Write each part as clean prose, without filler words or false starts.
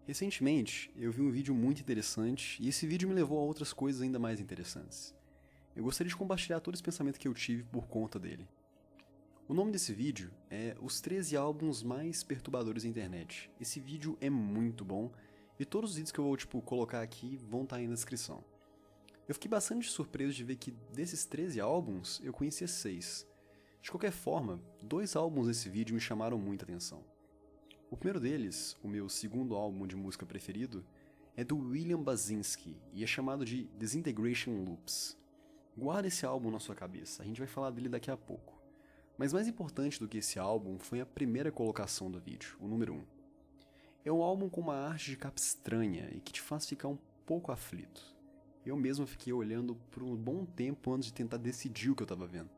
Recentemente, eu vi um vídeo muito interessante e esse vídeo me levou a outras coisas ainda mais interessantes. Eu gostaria de compartilhar todo esse pensamento que eu tive por conta dele. O nome desse vídeo é Os 13 Álbuns Mais Perturbadores da Internet. Esse vídeo é muito bom e todos os vídeos que eu vou colocar aqui vão estar aí na descrição. Eu fiquei bastante surpreso de ver que desses 13 álbuns eu conhecia 6. De qualquer forma, 2 álbuns desse vídeo me chamaram muita atenção. O primeiro deles, o meu segundo álbum de música preferido, é do William Basinski e é chamado de Disintegration Loops. Guarda esse álbum na sua cabeça, a gente vai falar dele daqui a pouco. Mas mais importante do que esse álbum foi a primeira colocação do vídeo, o número 1. É um álbum com uma arte de capa estranha e que te faz ficar um pouco aflito. Eu mesmo fiquei olhando por um bom tempo antes de tentar decidir o que eu estava vendo.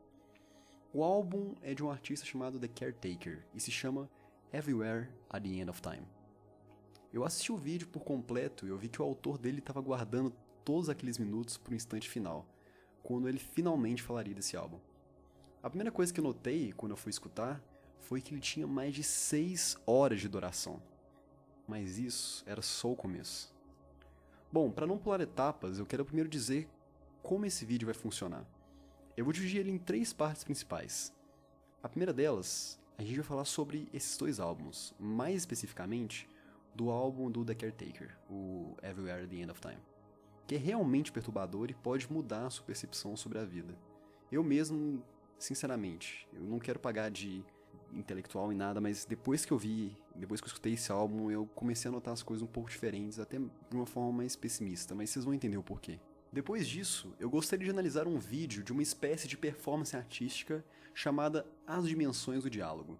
O álbum é de um artista chamado The Caretaker e se chama Everywhere at the End of Time. Eu assisti o vídeo por completo e eu vi que o autor dele estava guardando todos aqueles minutos para o instante final, quando ele finalmente falaria desse álbum. A primeira coisa que eu notei quando eu fui escutar foi que ele tinha mais de 6 horas de duração. Mas isso era só o começo. Bom, para não pular etapas, eu quero primeiro dizer como esse vídeo vai funcionar. Eu vou dividir ele em 3 partes principais. A primeira delas, a gente vai falar sobre esses 2 álbuns, mais especificamente do álbum do The Caretaker, o Everywhere at the End of Time, que é realmente perturbador e pode mudar a sua percepção sobre a vida. Eu mesmo, sinceramente, eu não quero pagar de intelectual em nada, mas depois que eu escutei esse álbum, eu comecei a notar as coisas um pouco diferentes, até de uma forma mais pessimista, mas vocês vão entender o porquê. Depois disso, eu gostaria de analisar um vídeo de uma espécie de performance artística chamada As Dimensões do Diálogo.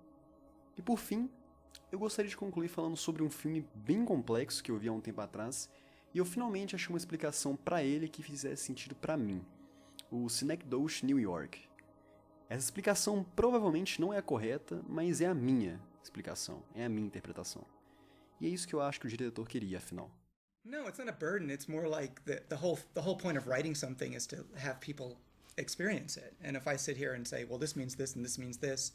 E por fim, eu gostaria de concluir falando sobre um filme bem complexo que eu vi há um tempo atrás, e eu finalmente achei uma explicação para ele que fizesse sentido para mim, o Synecdoche New York. Essa explicação provavelmente não é a correta, mas é a minha explicação, é a minha interpretação. E é isso que eu acho que o diretor queria, afinal. No, it's not a burden. It's more like the whole point of writing something is to have people experience it. And if I sit here and say, well, this means this and this means this,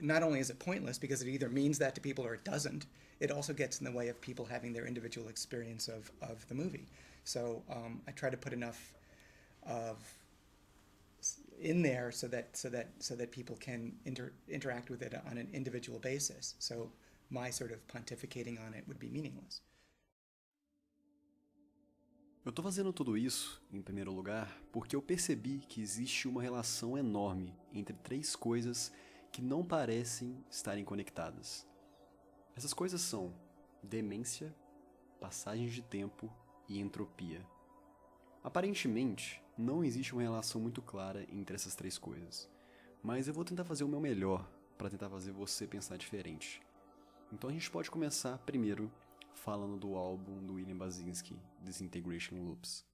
not only is it pointless because it either means that to people or it doesn't, it also gets in the way of people having their individual experience of the movie. So I try to put enough of in there so that people can interact with it on an individual basis. So my sort of pontificating on it would be meaningless. Eu tô fazendo tudo isso, em primeiro lugar, porque eu percebi que existe uma relação enorme entre 3 coisas que não parecem estarem conectadas. Essas coisas são demência, passagem de tempo e entropia. Aparentemente, não existe uma relação muito clara entre essas 3 coisas, mas eu vou tentar fazer o meu melhor para tentar fazer você pensar diferente. Então a gente pode começar primeiro falando do álbum do William Basinski, Disintegration Loops.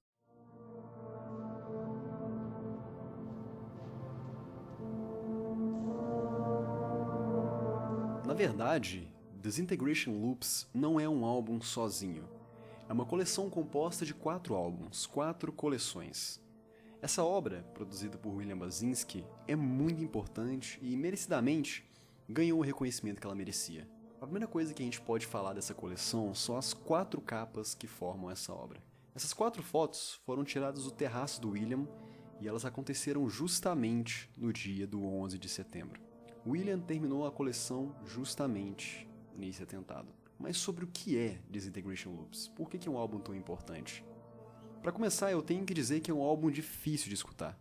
Na verdade, Disintegration Loops não é um álbum sozinho. É uma coleção composta de 4 álbuns, 4 coleções. Essa obra, produzida por William Basinski, é muito importante e, merecidamente, ganhou o reconhecimento que ela merecia. A primeira coisa que a gente pode falar dessa coleção são as 4 capas que formam essa obra. Essas 4 fotos foram tiradas do terraço do William e elas aconteceram justamente no dia do 11 de setembro. William terminou a coleção justamente nesse atentado. Mas sobre o que é Disintegration Loops? Por que é um álbum tão importante? Para começar, eu tenho que dizer que é um álbum difícil de escutar.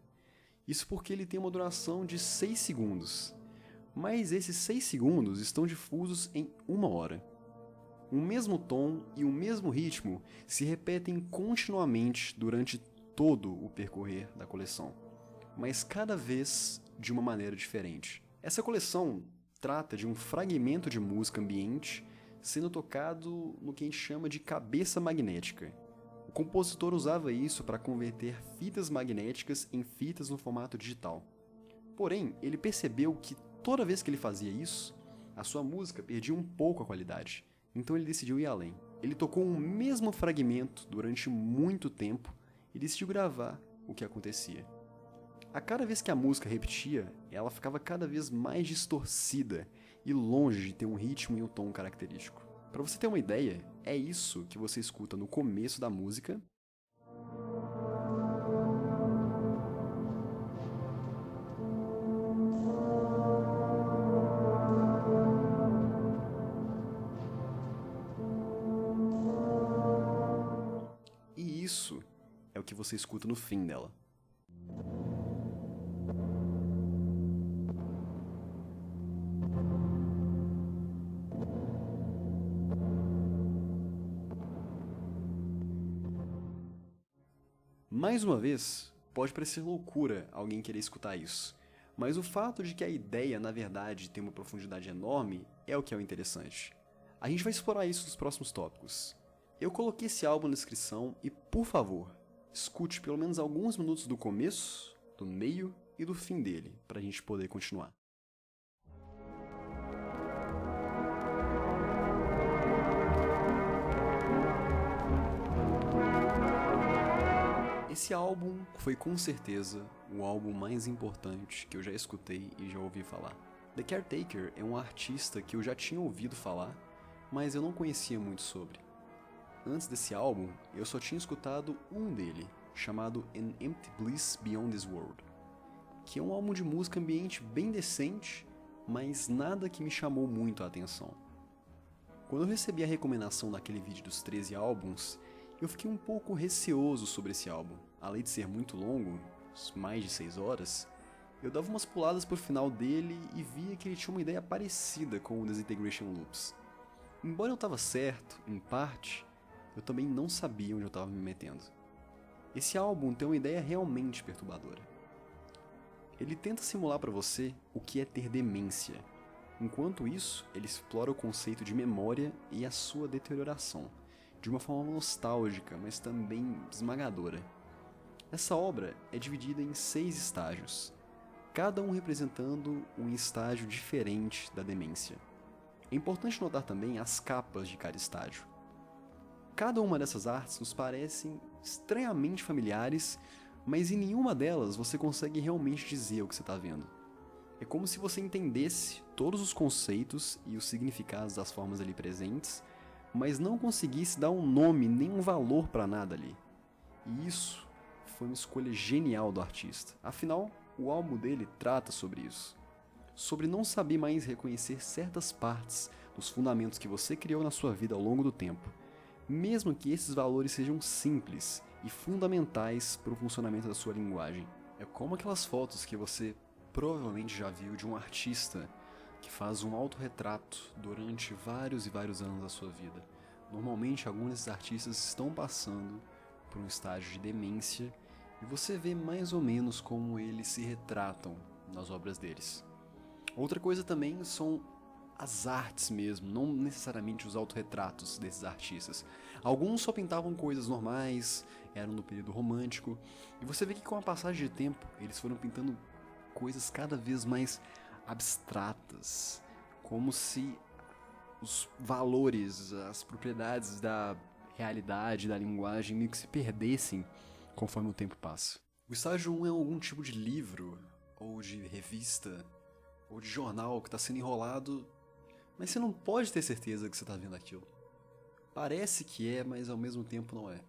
Isso porque ele tem uma duração de 6 segundos. Mas esses 6 segundos estão difusos em 1 hora. O mesmo tom e o mesmo ritmo se repetem continuamente durante todo o percorrer da coleção, mas cada vez de uma maneira diferente. Essa coleção trata de um fragmento de música ambiente sendo tocado no que a gente chama de cabeça magnética. O compositor usava isso para converter fitas magnéticas em fitas no formato digital. Porém, ele percebeu que toda vez que ele fazia isso, a sua música perdia um pouco a qualidade, então ele decidiu ir além. Ele tocou um mesmo fragmento durante muito tempo e decidiu gravar o que acontecia. A cada vez que a música repetia, ela ficava cada vez mais distorcida e longe de ter um ritmo e um tom característico. Pra você ter uma ideia, é isso que você escuta no começo da música. E isso é o que você escuta no fim dela. Mais uma vez, pode parecer loucura alguém querer escutar isso, mas o fato de que a ideia, na verdade, tem uma profundidade enorme é o que é o interessante. A gente vai explorar isso nos próximos tópicos. Eu coloquei esse álbum na descrição e, por favor, escute pelo menos alguns minutos do começo, do meio e do fim dele, para a gente poder continuar. Esse álbum foi com certeza o álbum mais importante que eu já escutei e já ouvi falar. The Caretaker é um artista que eu já tinha ouvido falar, mas eu não conhecia muito sobre. Antes desse álbum, eu só tinha escutado um dele, chamado An Empty Bliss Beyond This World, que é um álbum de música ambiente bem decente, mas nada que me chamou muito a atenção. Quando eu recebi a recomendação daquele vídeo dos 13 álbuns, eu fiquei um pouco receoso sobre esse álbum. Além de ser muito longo, mais de 6 horas, eu dava umas puladas pro final dele e via que ele tinha uma ideia parecida com o Disintegration Loops. Embora eu tava certo, em parte, eu também não sabia onde eu tava me metendo. Esse álbum tem uma ideia realmente perturbadora. Ele tenta simular para você o que é ter demência. Enquanto isso, ele explora o conceito de memória e a sua deterioração, de uma forma nostálgica, mas também esmagadora. Essa obra é dividida em 6 estágios, cada um representando um estágio diferente da demência. É importante notar também as capas de cada estágio. Cada uma dessas artes nos parecem estranhamente familiares, mas em nenhuma delas você consegue realmente dizer o que você está vendo. É como se você entendesse todos os conceitos e os significados das formas ali presentes, mas não conseguisse dar um nome nem um valor para nada ali. E isso foi uma escolha genial do artista. Afinal, o álbum dele trata sobre isso. Sobre não saber mais reconhecer certas partes dos fundamentos que você criou na sua vida ao longo do tempo, mesmo que esses valores sejam simples e fundamentais para o funcionamento da sua linguagem. É como aquelas fotos que você provavelmente já viu de um artista que faz um autorretrato durante vários e vários anos da sua vida. Normalmente, alguns desses artistas estão passando por um estágio de demência e você vê mais ou menos como eles se retratam nas obras deles. Outra coisa também são as artes mesmo, não necessariamente os autorretratos desses artistas. Alguns só pintavam coisas normais, eram do período romântico, e você vê que com a passagem de tempo eles foram pintando coisas cada vez mais abstratas, como se os valores, as propriedades da realidade, da linguagem meio que se perdessem conforme o tempo passa. O estágio 1 é algum tipo de livro, ou de revista, ou de jornal que está sendo enrolado, mas você não pode ter certeza que você está vendo aquilo. Parece que é, mas ao mesmo tempo não é.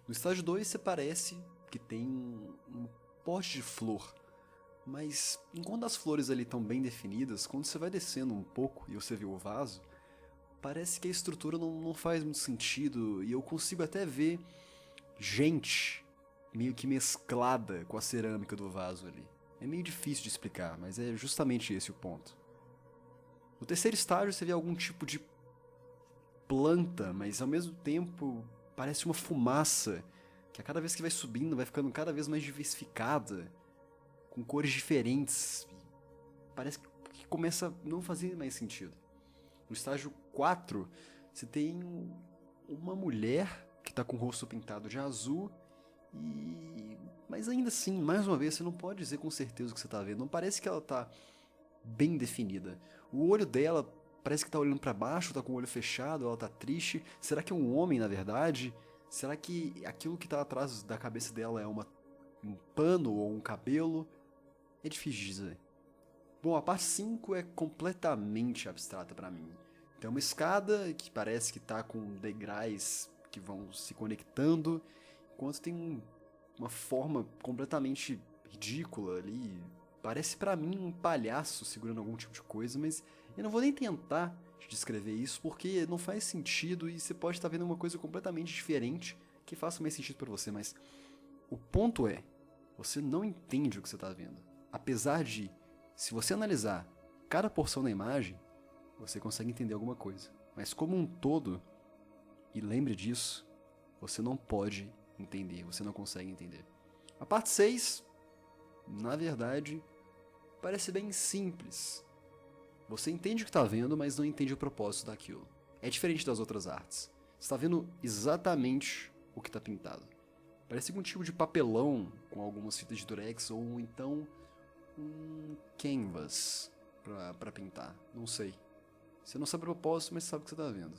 No estágio 2 você parece que tem um pote de flor, mas enquanto as flores ali estão bem definidas, quando você vai descendo um pouco e você vê o vaso, parece que a estrutura não faz muito sentido e eu consigo até ver gente meio que mesclada com a cerâmica do vaso ali. É meio difícil de explicar, mas é justamente esse o ponto. No terceiro estágio você vê algum tipo de planta, mas ao mesmo tempo parece uma fumaça que a cada vez que vai subindo vai ficando cada vez mais diversificada, com cores diferentes. Parece que começa a não fazer mais sentido. No estágio 4, você tem uma mulher que está com o rosto pintado de azul mas ainda assim, mais uma vez, você não pode dizer com certeza o que você está vendo. Não parece que ela está bem definida. O olho dela parece que está olhando para baixo, está com o olho fechado, ela está triste. Será que é um homem, na verdade? Será que aquilo que está atrás da cabeça dela é um pano ou um cabelo? É difícil de dizer. Bom, a parte 5 é completamente abstrata para mim. Tem uma escada que parece que tá com degraus que vão se conectando, enquanto tem uma forma completamente ridícula ali. Parece pra mim um palhaço segurando algum tipo de coisa, mas eu não vou nem tentar descrever isso porque não faz sentido e você pode estar vendo uma coisa completamente diferente que faça mais sentido pra você, mas o ponto é, você não entende o que você tá vendo. Apesar de, se você analisar cada porção da imagem, você consegue entender alguma coisa. Mas como um todo, e lembre disso, você não pode entender, você não consegue entender. A parte 6, na verdade, parece bem simples. Você entende o que está vendo, mas não entende o propósito daquilo. É diferente das outras artes. Você está vendo exatamente o que está pintado. Parece um tipo de papelão com algumas fitas de durex ou então um canvas para pintar. Não sei. Você não sabe o propósito, mas sabe o que você está vendo.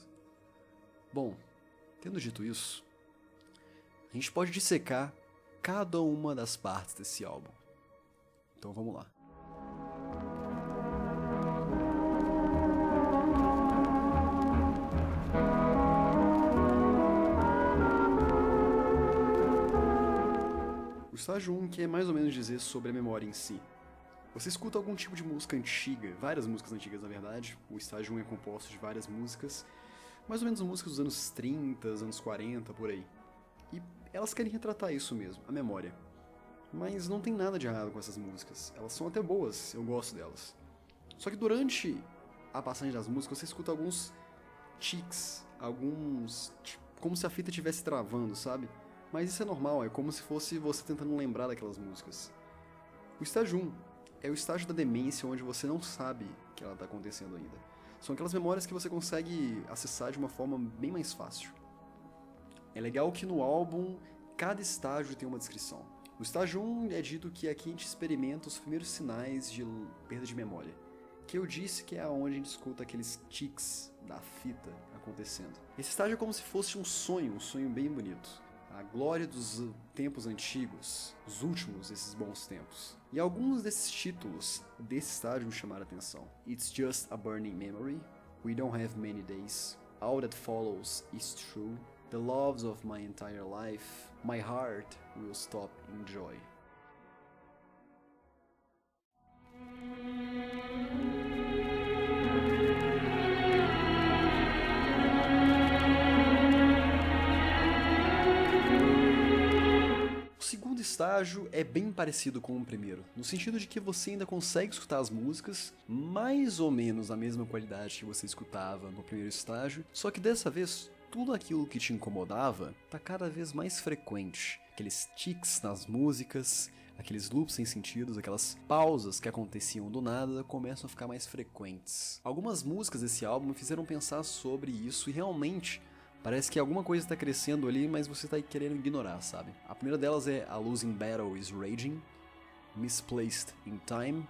Bom, tendo dito isso, a gente pode dissecar cada uma das partes desse álbum. Então vamos lá. O estágio 1 quer mais ou menos dizer sobre a memória em si. Você escuta algum tipo de música antiga, várias músicas antigas na verdade, o estágio 1 é composto de várias músicas, mais ou menos músicas dos anos 30, anos 40, por aí. E elas querem retratar isso mesmo, a memória. Mas não tem nada de errado com essas músicas, elas são até boas, eu gosto delas. Só que durante a passagem das músicas você escuta alguns tics, como se a fita estivesse travando, sabe? Mas isso é normal, é como se fosse você tentando lembrar daquelas músicas. O estágio 1 é o estágio da demência onde você não sabe que ela está acontecendo ainda. São aquelas memórias que você consegue acessar de uma forma bem mais fácil. É legal que no álbum cada estágio tem uma descrição. No estágio 1 é dito que aqui a gente experimenta os primeiros sinais de perda de memória, que eu disse que é onde a gente escuta aqueles tics da fita acontecendo. Esse estágio é como se fosse um sonho bem bonito. A glória dos tempos antigos, os últimos desses bons tempos. E alguns desses títulos desse estágio me chamaram a atenção. It's Just a Burning Memory, We Don't Have Many Days, All That Follows Is True, The Loves of My Entire Life, My Heart Will Stop in Joy. O segundo estágio é bem parecido com o primeiro, no sentido de que você ainda consegue escutar as músicas mais ou menos a mesma qualidade que você escutava no primeiro estágio, só que dessa vez tudo aquilo que te incomodava tá cada vez mais frequente. Aqueles tics nas músicas, aqueles loops sem sentidos, aquelas pausas que aconteciam do nada começam a ficar mais frequentes. Algumas músicas desse álbum me fizeram pensar sobre isso e realmente parece que alguma coisa está crescendo ali, mas você está querendo ignorar, sabe? A primeira delas é A Losing Battle is Raging, Misplaced in Time,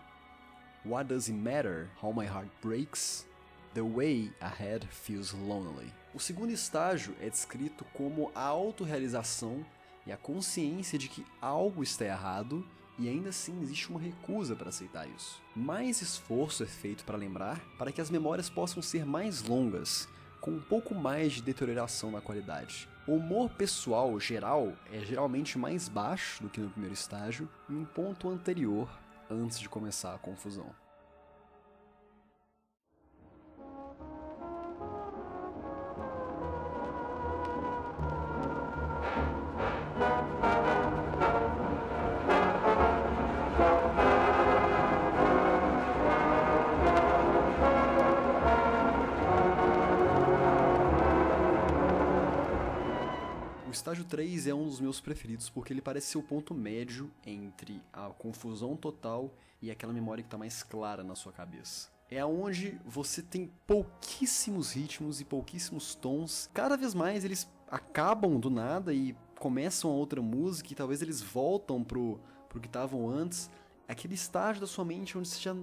What Does It Matter? How My Heart Breaks, The Way Ahead Feels Lonely. O segundo estágio é descrito como a autorrealização e a consciência de que algo está errado e ainda assim existe uma recusa para aceitar isso. Mais esforço é feito para lembrar, para que as memórias possam ser mais longas, com um pouco mais de deterioração na qualidade. O humor pessoal geral é geralmente mais baixo do que no primeiro estágio, em um ponto anterior, antes de começar a confusão. O estágio 3 é um dos meus preferidos porque ele parece ser o ponto médio entre a confusão total e aquela memória que está mais clara na sua cabeça. É onde você tem pouquíssimos ritmos e pouquíssimos tons. Cada vez mais eles acabam do nada e começam a outra música e talvez eles voltam pro que estavam antes. Aquele estágio da sua mente onde você já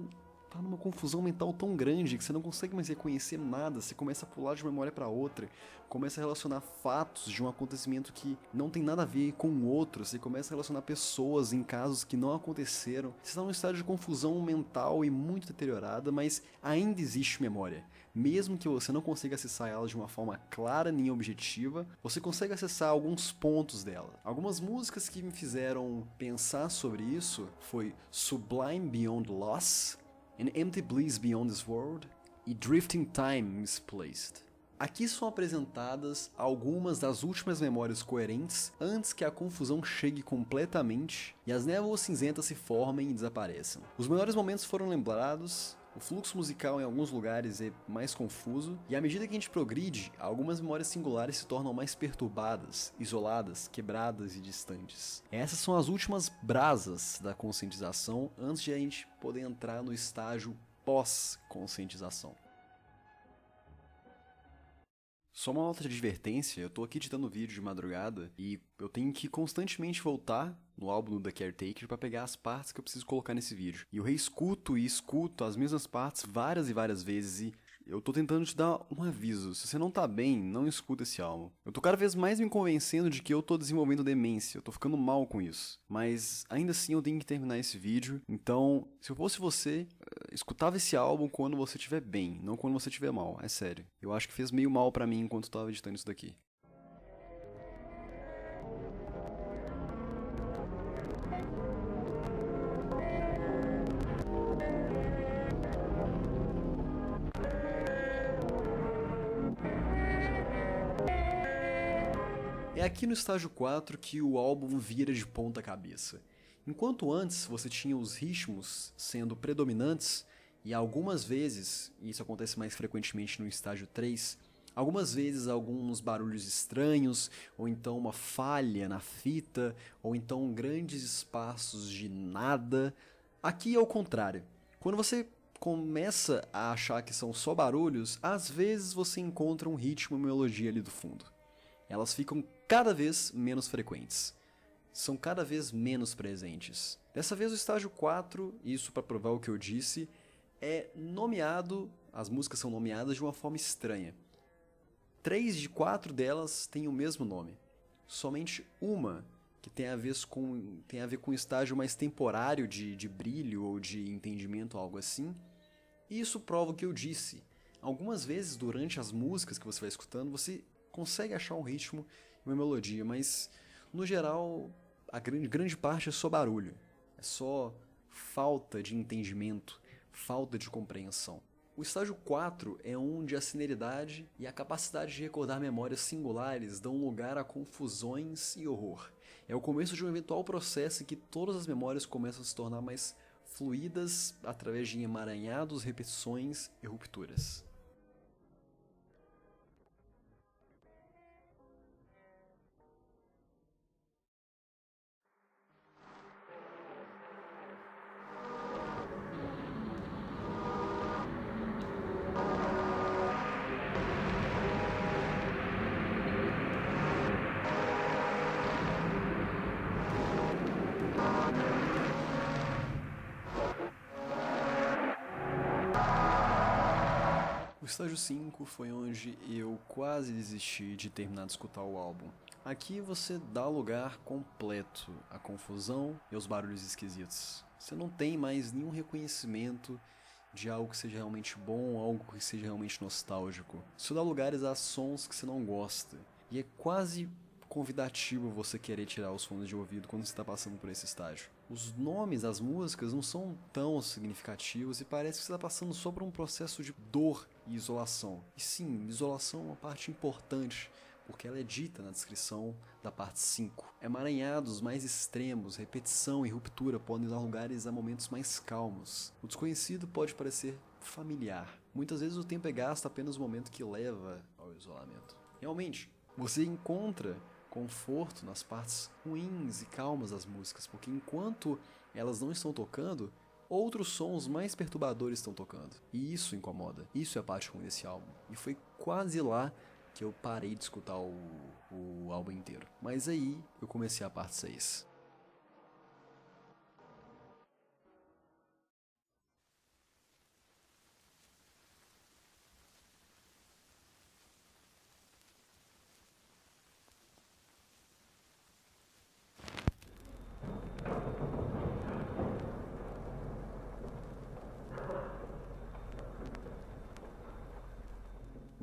tá numa confusão mental tão grande que você não consegue mais reconhecer nada, você começa a pular de uma memória para outra, começa a relacionar fatos de um acontecimento que não tem nada a ver com o outro, você começa a relacionar pessoas em casos que não aconteceram, você está num estado de confusão mental e muito deteriorada, mas ainda existe memória. Mesmo que você não consiga acessar ela de uma forma clara nem objetiva, você consegue acessar alguns pontos dela. Algumas músicas que me fizeram pensar sobre isso foi Sublime Beyond Loss, An Empty Bliss Beyond This World e Drifting Time Misplaced. Aqui são apresentadas algumas das últimas memórias coerentes antes que a confusão chegue completamente e as névoas cinzentas se formem e desapareçam. Os melhores momentos foram lembrados, o fluxo musical em alguns lugares é mais confuso, e à medida que a gente progride, algumas memórias singulares se tornam mais perturbadas, isoladas, quebradas e distantes. Essas são as últimas brasas da conscientização antes de a gente poder entrar no estágio pós-conscientização. Só uma nota de advertência, eu tô aqui editando vídeo de madrugada e eu tenho que constantemente voltar no álbum do The Caretaker pra pegar as partes que eu preciso colocar nesse vídeo. E eu reescuto e escuto as mesmas partes várias e várias vezes e eu tô tentando te dar um aviso. Se você não tá bem, não escuta esse álbum. Eu tô cada vez mais me convencendo de que eu tô desenvolvendo demência, eu tô ficando mal com isso. Mas ainda assim eu tenho que terminar esse vídeo, então se eu fosse você, escutava esse álbum quando você estiver bem, não quando você estiver mal, é sério. Eu acho que fez meio mal pra mim enquanto eu tava editando isso daqui. É aqui no estágio 4 que o álbum vira de ponta cabeça. Enquanto antes você tinha os ritmos sendo predominantes, e algumas vezes, e isso acontece mais frequentemente no estágio 3, algumas vezes alguns barulhos estranhos, ou então uma falha na fita, ou então grandes espaços de nada. Aqui é o contrário. Quando você começa a achar que são só barulhos, às vezes você encontra um ritmo e melodia ali do fundo. Elas ficam cada vez menos frequentes. São cada vez menos presentes. Dessa vez o estágio 4, isso para provar o que eu disse, é nomeado, as músicas são nomeadas de uma forma estranha. 3 de 4 delas têm o mesmo nome. Somente uma que tem a ver com um estágio mais temporário de brilho ou de entendimento, algo assim. E isso prova o que eu disse. Algumas vezes durante as músicas que você vai escutando, você consegue achar um ritmo e uma melodia, mas no geral a grande parte é só barulho, é só falta de entendimento, falta de compreensão. O estágio 4 é onde a celeridade e a capacidade de recordar memórias singulares dão lugar a confusões e horror. É o começo de um eventual processo em que todas as memórias começam a se tornar mais fluídas através de emaranhados, repetições e rupturas. O estágio 5 foi onde eu quase desisti de terminar de escutar o álbum. Aqui você dá lugar completo à confusão e aos barulhos esquisitos. Você não tem mais nenhum reconhecimento de algo que seja realmente bom, algo que seja realmente nostálgico. Isso dá lugares a sons que você não gosta. E é quase convidativo você querer tirar os fones de ouvido quando você está passando por esse estágio. Os nomes das músicas não são tão significativos e parece que você está passando só por um processo de dor e isolação. E sim, isolação é uma parte importante, porque ela é dita na descrição da parte 5. Emaranhados mais extremos, repetição e ruptura podem dar lugares a momentos mais calmos. O desconhecido pode parecer familiar. Muitas vezes o tempo é gasto apenas no momento que leva ao isolamento. Realmente, você encontra conforto nas partes ruins e calmas das músicas, porque enquanto elas não estão tocando, outros sons mais perturbadores estão tocando. E isso incomoda. Isso é a parte ruim desse álbum. E foi quase lá que eu parei de escutar o álbum inteiro. Mas aí eu comecei a parte 6.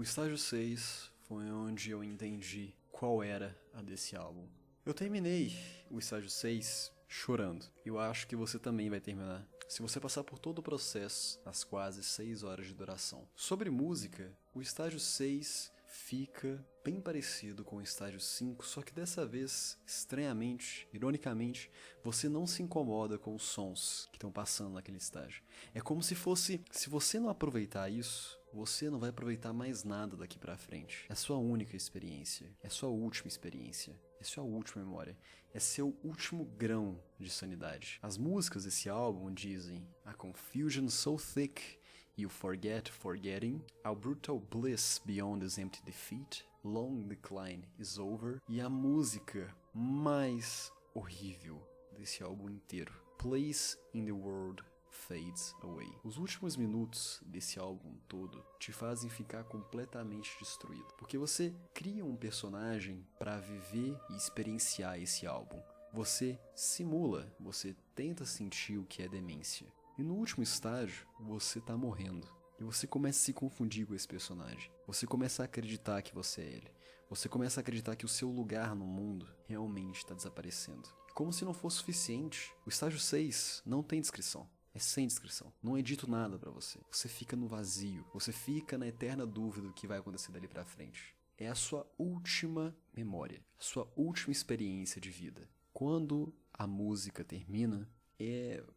estágio 6 foi onde eu entendi qual era a desse álbum. Eu terminei o estágio 6 chorando. Eu acho que você também vai terminar, se você passar por todo o processo, as quase 6 horas de duração. Sobre música, o estágio 6 fica bem parecido com o estágio 5, só que dessa vez, estranhamente, ironicamente, você não se incomoda com os sons que estão passando naquele estágio. É como se fosse, se você não aproveitar isso, você não vai aproveitar mais nada daqui pra frente. É a sua única experiência, é a sua última experiência, é a sua última memória, é seu último grão de sanidade. As músicas desse álbum dizem: "A confusion so thick, you forget forgetting, a brutal bliss beyond this empty defeat, long decline is over", e a música mais horrível desse álbum inteiro, "Place in the World Fades Away". Os últimos minutos desse álbum todo te fazem ficar completamente destruído, porque você cria um personagem para viver e experienciar esse álbum. Você simula, você tenta sentir o que é demência. E no último estágio, você tá morrendo. E você começa a se confundir com esse personagem. Você começa a acreditar que você é ele. Você começa a acreditar que o seu lugar no mundo realmente está desaparecendo. Como se não fosse suficiente, o estágio 6 não tem descrição. É sem descrição. Não é dito nada pra você. Você fica no vazio. Você fica na eterna dúvida do que vai acontecer dali pra frente. É a sua última memória. A sua última experiência de vida. Quando a música termina,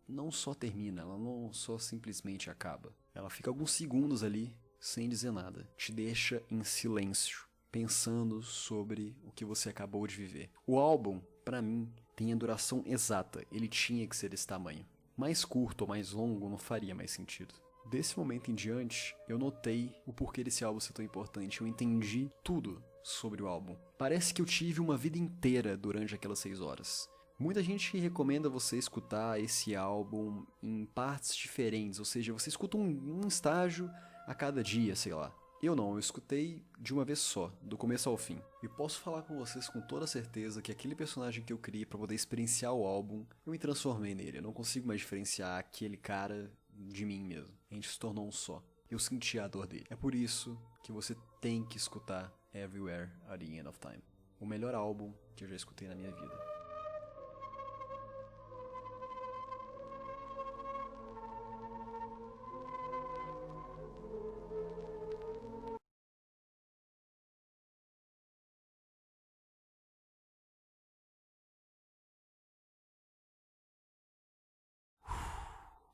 não só termina, ela não só simplesmente acaba. Ela fica alguns segundos ali, sem dizer nada. Te deixa em silêncio, pensando sobre o que você acabou de viver. O álbum, pra mim, tem a duração exata. Ele tinha que ser desse tamanho. Mais curto ou mais longo não faria mais sentido. Desse momento em diante, eu notei o porquê desse álbum ser tão importante. Eu entendi tudo sobre o álbum. Parece que eu tive uma vida inteira durante aquelas 6 horas. Muita gente recomenda você escutar esse álbum em partes diferentes, ou seja, você escuta um estágio a cada dia, sei lá. Eu não, eu escutei de uma vez só, do começo ao fim. E posso falar com vocês com toda certeza que aquele personagem que eu criei pra poder experienciar o álbum, eu me transformei nele. Eu não consigo mais diferenciar aquele cara de mim mesmo. A gente se tornou um só. Eu senti a dor dele. É por isso que você tem que escutar Everywhere at the End of Time. O melhor álbum que eu já escutei na minha vida.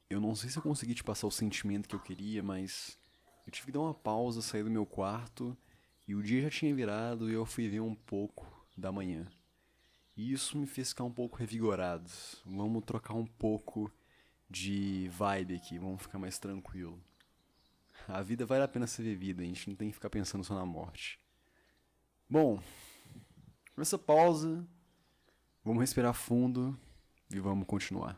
Eu não sei se eu consegui te passar o sentimento que eu queria, mas eu tive que dar uma pausa, sair do meu quarto, e o dia já tinha virado e eu fui ver um pouco da manhã. E isso me fez ficar um pouco revigorado. Vamos trocar um pouco de vibe aqui, vamos ficar mais tranquilo. A vida vale a pena ser vivida, a gente não tem que ficar pensando só na morte. Bom, nessa pausa, vamos respirar fundo e vamos continuar.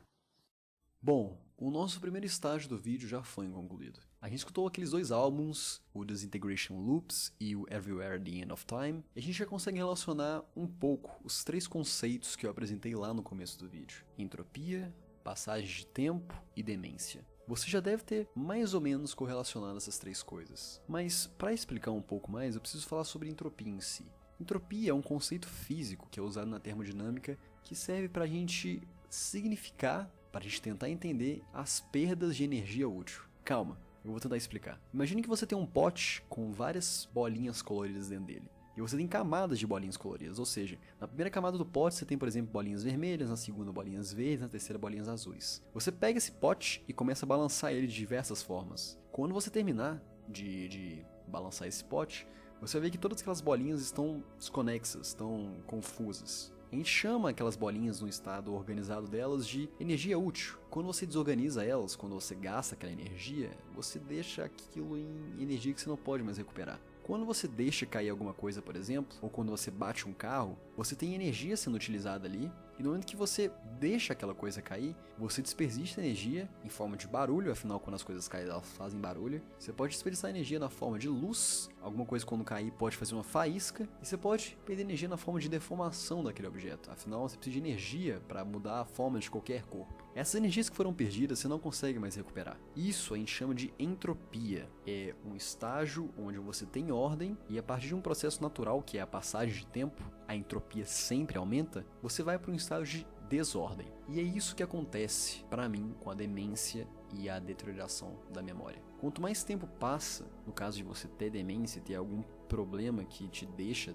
Bom, o nosso primeiro estágio do vídeo já foi concluído. A gente escutou aqueles 2 álbuns, o Disintegration Loops e o Everywhere at the End of Time, e a gente já consegue relacionar um pouco os 3 conceitos que eu apresentei lá no começo do vídeo: entropia, passagem de tempo e demência. Você já deve ter mais ou menos correlacionado essas 3 coisas. Mas para explicar um pouco mais, eu preciso falar sobre entropia em si. Entropia é um conceito físico que é usado na termodinâmica que serve para a gente significar, para a gente tentar entender as perdas de energia útil. Calma, eu vou tentar explicar. Imagine que você tem um pote com várias bolinhas coloridas dentro dele. E você tem camadas de bolinhas coloridas, ou seja, na primeira camada do pote você tem, por exemplo, bolinhas vermelhas, na segunda bolinhas verdes, na terceira bolinhas azuis. Você pega esse pote e começa a balançar ele de diversas formas. Quando você terminar de balançar esse pote, você vai ver que todas aquelas bolinhas estão desconexas, estão confusas. A gente chama aquelas bolinhas no estado organizado delas de energia útil. Quando você desorganiza elas, quando você gasta aquela energia, você deixa aquilo em energia que você não pode mais recuperar. Quando você deixa cair alguma coisa, por exemplo, ou quando você bate um carro, você tem energia sendo utilizada ali, e no momento que você deixa aquela coisa cair, você desperdiça energia em forma de barulho, afinal quando as coisas caem elas fazem barulho. Você pode desperdiçar energia na forma de luz, alguma coisa quando cair pode fazer uma faísca, e você pode perder energia na forma de deformação daquele objeto. Afinal, você precisa de energia para mudar a forma de qualquer corpo. Essas energias que foram perdidas você não consegue mais recuperar. Isso a gente chama de entropia. É um estágio onde você tem ordem e a partir de um processo natural, que é a passagem de tempo, a entropia sempre aumenta, você vai para um estágio de desordem. E é isso que acontece para mim com a demência e a deterioração da memória. Quanto mais tempo passa, no caso de você ter demência, ter algum problema que te deixa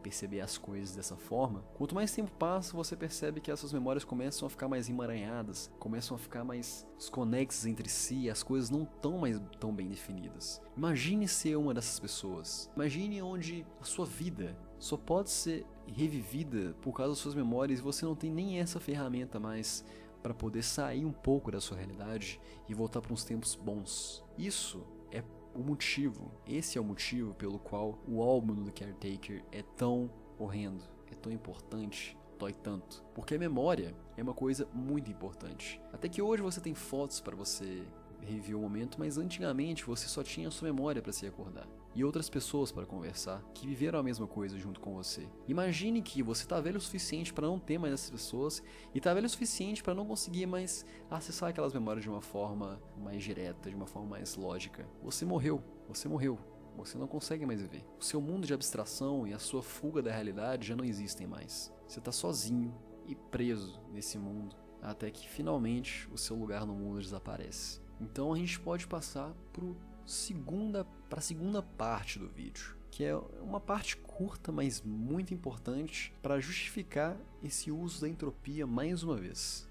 perceber as coisas dessa forma, quanto mais tempo passa, você percebe que essas memórias começam a ficar mais emaranhadas, começam a ficar mais desconexas entre si, as coisas não estão mais tão bem definidas. Imagine ser uma dessas pessoas. Imagine onde a sua vida só pode ser revivida por causa das suas memórias e você não tem nem essa ferramenta mais para poder sair um pouco da sua realidade e voltar para uns tempos bons. Isso é o motivo, esse é o motivo pelo qual o álbum do The Caretaker é tão horrendo, é tão importante, dói tanto. Porque a memória é uma coisa muito importante. Até que hoje você tem fotos para você reviver o momento, mas antigamente você só tinha a sua memória para se recordar. E outras pessoas para conversar, que viveram a mesma coisa junto com você. Imagine que você tá velho o suficiente para não ter mais essas pessoas e tá velho o suficiente para não conseguir mais acessar aquelas memórias de uma forma mais direta, de uma forma mais lógica. Você morreu, você não consegue mais viver. O seu mundo de abstração e a sua fuga da realidade já não existem mais. Você tá sozinho e preso nesse mundo até que finalmente o seu lugar no mundo desaparece. Então a gente pode passar para a segunda parte do vídeo, que é uma parte curta, mas muito importante para justificar esse uso da entropia mais uma vez.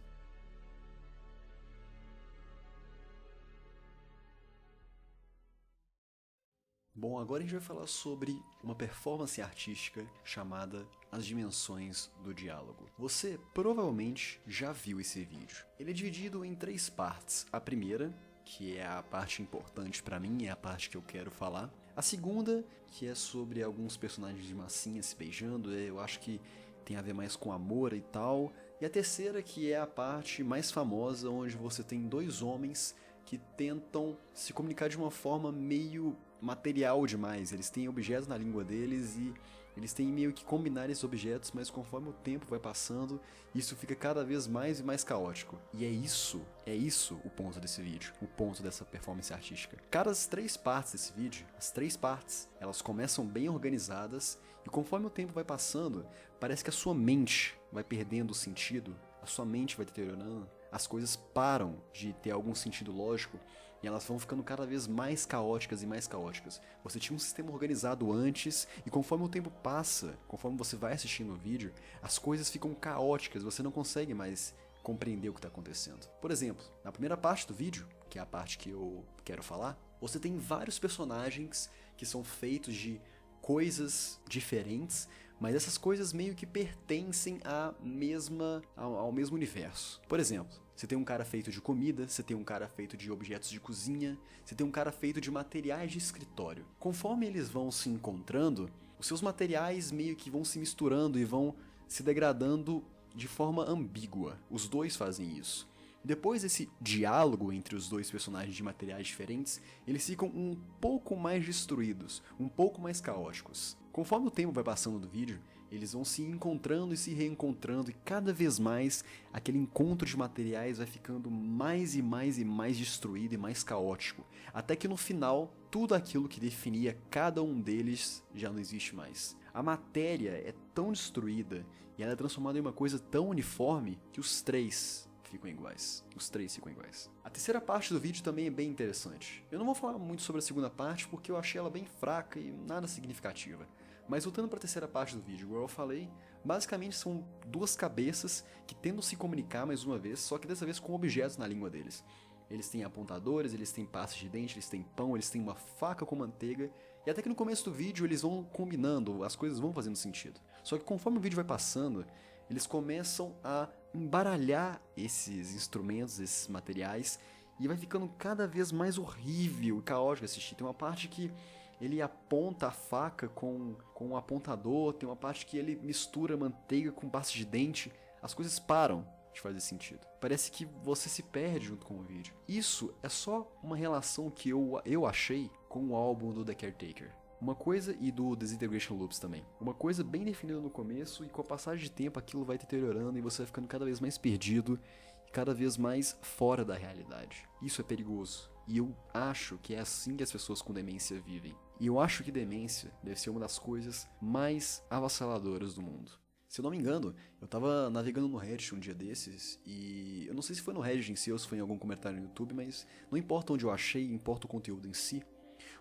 Bom, agora a gente vai falar sobre uma performance artística chamada As Dimensões do Diálogo. Você provavelmente já viu esse vídeo. Ele é dividido em 3 partes. A primeira, que é a parte importante pra mim, é a parte que eu quero falar. A segunda, que é sobre alguns personagens de massinha se beijando, eu acho que tem a ver mais com amor e tal. E a terceira, que é a parte mais famosa, onde você tem 2 homens que tentam se comunicar de uma forma meio material demais. Eles têm objetos na língua deles e eles têm meio que combinar esses objetos, mas conforme o tempo vai passando, isso fica cada vez mais e mais caótico. E é isso o ponto desse vídeo, o ponto dessa performance artística. Cada 3 partes desse vídeo, as 3 partes, elas começam bem organizadas e conforme o tempo vai passando, parece que a sua mente vai perdendo o sentido, a sua mente vai deteriorando, as coisas param de ter algum sentido lógico e elas vão ficando cada vez mais caóticas e mais caóticas. Você tinha um sistema organizado antes e conforme o tempo passa, conforme você vai assistindo o vídeo, as coisas ficam caóticas, você não consegue mais compreender o que está acontecendo. Por exemplo, na primeira parte do vídeo, que é a parte que eu quero falar, você tem vários personagens que são feitos de coisas diferentes, mas essas coisas meio que pertencem ao mesmo universo. Por exemplo, você tem um cara feito de comida, você tem um cara feito de objetos de cozinha, você tem um cara feito de materiais de escritório. Conforme eles vão se encontrando, os seus materiais meio que vão se misturando e vão se degradando de forma ambígua. Os dois fazem isso. Depois desse diálogo entre os 2 personagens de materiais diferentes, eles ficam um pouco mais destruídos, um pouco mais caóticos. Conforme o tempo vai passando do vídeo, eles vão se encontrando e se reencontrando e cada vez mais aquele encontro de materiais vai ficando mais e mais e mais destruído e mais caótico, até que no final tudo aquilo que definia cada um deles já não existe mais. A matéria é tão destruída e ela é transformada em uma coisa tão uniforme que os 3 ficam iguais. Os 3 ficam iguais. A terceira parte do vídeo também é bem interessante. Eu não vou falar muito sobre a segunda parte porque eu achei ela bem fraca e nada significativa. Mas voltando para a terceira parte do vídeo, igual eu falei, basicamente são 2 cabeças que tentam se comunicar mais uma vez, só que dessa vez com objetos na língua deles. Eles têm apontadores, eles têm pastas de dente, eles têm pão, eles têm uma faca com manteiga, e até que no começo do vídeo eles vão combinando, as coisas vão fazendo sentido. Só que conforme o vídeo vai passando, eles começam a embaralhar esses instrumentos, esses materiais, e vai ficando cada vez mais horrível e caótico assistir. Tem uma parte que ele aponta a faca com um apontador, tem uma parte que ele mistura manteiga com pasta de dente, as coisas param de fazer sentido. Parece que você se perde junto com o vídeo. Isso é só uma relação que eu achei com o álbum do The Caretaker. Uma coisa, e do Disintegration Loops também. Uma coisa bem definida no começo, e com a passagem de tempo aquilo vai deteriorando e você vai ficando cada vez mais perdido e cada vez mais fora da realidade. Isso é perigoso. E eu acho que é assim que as pessoas com demência vivem. E eu acho que demência deve ser uma das coisas mais avassaladoras do mundo. Se eu não me engano, eu tava navegando no Reddit um dia desses, e eu não sei se foi no Reddit em si ou se foi em algum comentário no YouTube, mas não importa onde eu achei, importa o conteúdo em si.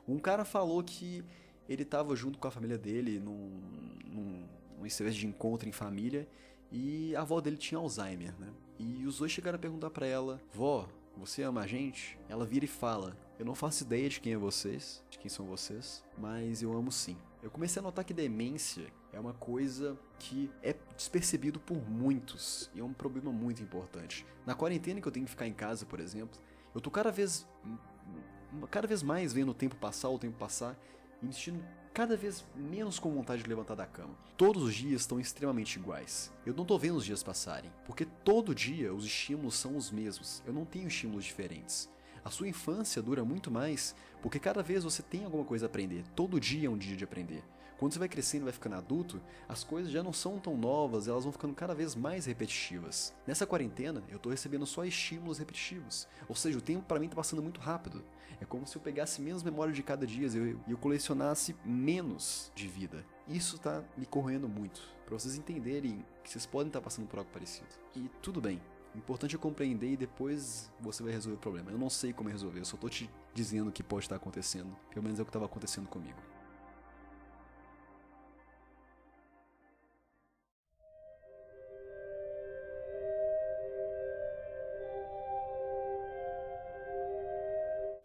Um cara falou que ele tava junto com a família dele numa espécie de encontro em família, e a avó dele tinha Alzheimer, né? E os dois chegaram a perguntar pra ela: vó, você ama a gente? Ela vira e fala: eu não faço ideia de quem é vocês, de quem são vocês, mas eu amo sim. Eu comecei a notar que demência é uma coisa que é despercebido por muitos e é um problema muito importante. Na quarentena que eu tenho que ficar em casa, por exemplo, eu tô cada vez mais vendo o tempo passar e me sentindo cada vez menos com vontade de levantar da cama. Todos os dias estão extremamente iguais. Eu não tô vendo os dias passarem, porque todo dia os estímulos são os mesmos. Eu não tenho estímulos diferentes. A sua infância dura muito mais porque cada vez você tem alguma coisa a aprender. Todo dia é um dia de aprender. Quando você vai crescendo e vai ficando adulto, as coisas já não são tão novas, elas vão ficando cada vez mais repetitivas. Nessa quarentena, eu tô recebendo só estímulos repetitivos. Ou seja, o tempo pra mim tá passando muito rápido. É como se eu pegasse menos memória de cada dia e eu colecionasse menos de vida. Isso tá me corroendo muito, pra vocês entenderem que vocês podem estar passando por algo parecido. E tudo bem. O importante é compreender e depois você vai resolver o problema. Eu não sei como resolver, eu só tô te dizendo o que pode estar acontecendo. Pelo menos é o que estava acontecendo comigo.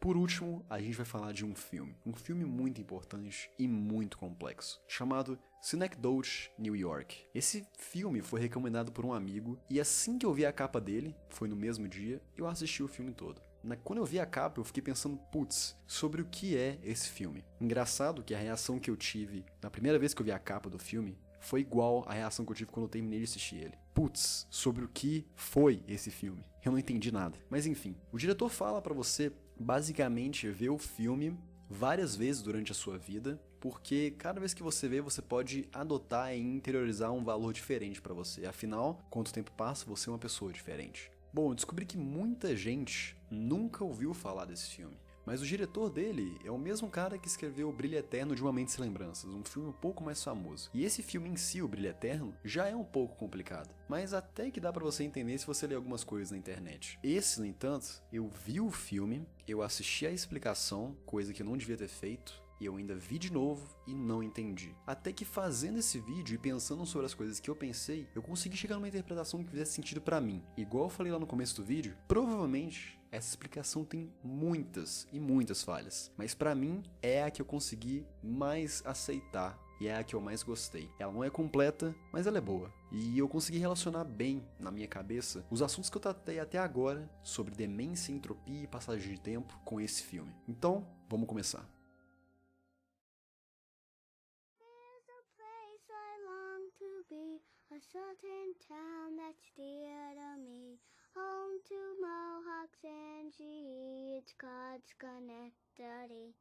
Por último, a gente vai falar de um filme muito importante e muito complexo, chamado Synecdoche, New York. Esse filme foi recomendado por um amigo, e assim que eu vi a capa dele, foi no mesmo dia, eu assisti o filme todo. Quando eu vi a capa, eu fiquei pensando, putz, sobre o que é esse filme. Engraçado que a reação que eu tive na primeira vez que eu vi a capa do filme foi igual à reação que eu tive quando eu terminei de assistir ele. Putz, sobre o que foi esse filme. Eu não entendi nada. Mas enfim, o diretor fala pra você basicamente ver o filme várias vezes durante a sua vida, porque cada vez que você vê, você pode adotar e interiorizar um valor diferente pra você. Afinal, quanto tempo passa, você é uma pessoa diferente. Bom, eu descobri que muita gente nunca ouviu falar desse filme. Mas o diretor dele é o mesmo cara que escreveu O Brilho Eterno de Uma Mente Sem Lembranças, um filme um pouco mais famoso. E esse filme em si, O Brilho Eterno, já é um pouco complicado, mas até que dá pra você entender se você ler algumas coisas na internet. Esse, no entanto, eu vi o filme, eu assisti a explicação, coisa que eu não devia ter feito, e eu ainda vi de novo e não entendi. Até que fazendo esse vídeo e pensando sobre as coisas que eu pensei, eu consegui chegar numa interpretação que fizesse sentido pra mim. Igual eu falei lá no começo do vídeo, provavelmente essa explicação tem muitas e muitas falhas, mas pra mim é a que eu consegui mais aceitar e é a que eu mais gostei. Ela não é completa, mas ela é boa. E eu consegui relacionar bem na minha cabeça os assuntos que eu tratei até agora sobre demência, entropia e passagem de tempo com esse filme. Então, vamos começar. A certain town that's dear to me, home to Mohawks and G, it's called Schenectady.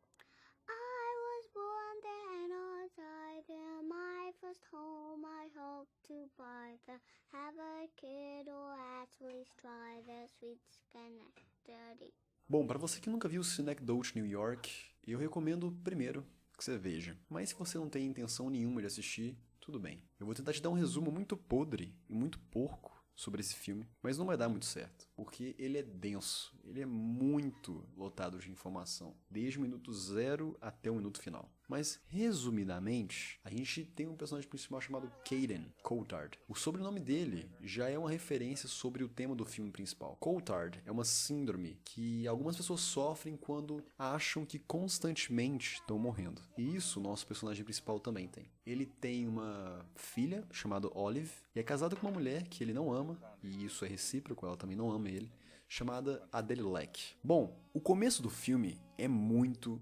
I was born there and I'll die there, my first home I hope to buy there, have a kid or at least try the sweet Schenectady. Bom, para você que nunca viu Synecdoche, New York, eu recomendo primeiro que você veja. Mas se você não tem intenção nenhuma de assistir, tudo bem. Eu vou tentar te dar um resumo muito podre e muito porco sobre esse filme, mas não vai dar muito certo, porque ele é denso, ele é muito lotado de informação, desde o minuto 0 até o minuto final. Mas, resumidamente, a gente tem um personagem principal chamado Caden Coulthard. O sobrenome dele já é uma referência sobre o tema do filme principal. Coulthard é uma síndrome que algumas pessoas sofrem quando acham que constantemente estão morrendo. E isso o nosso personagem principal também tem. Ele tem uma filha chamada Olive e é casado com uma mulher que ele não ama, e isso é recíproco, ela também não ama ele, chamada Adele Leck. Bom, o começo do filme é muito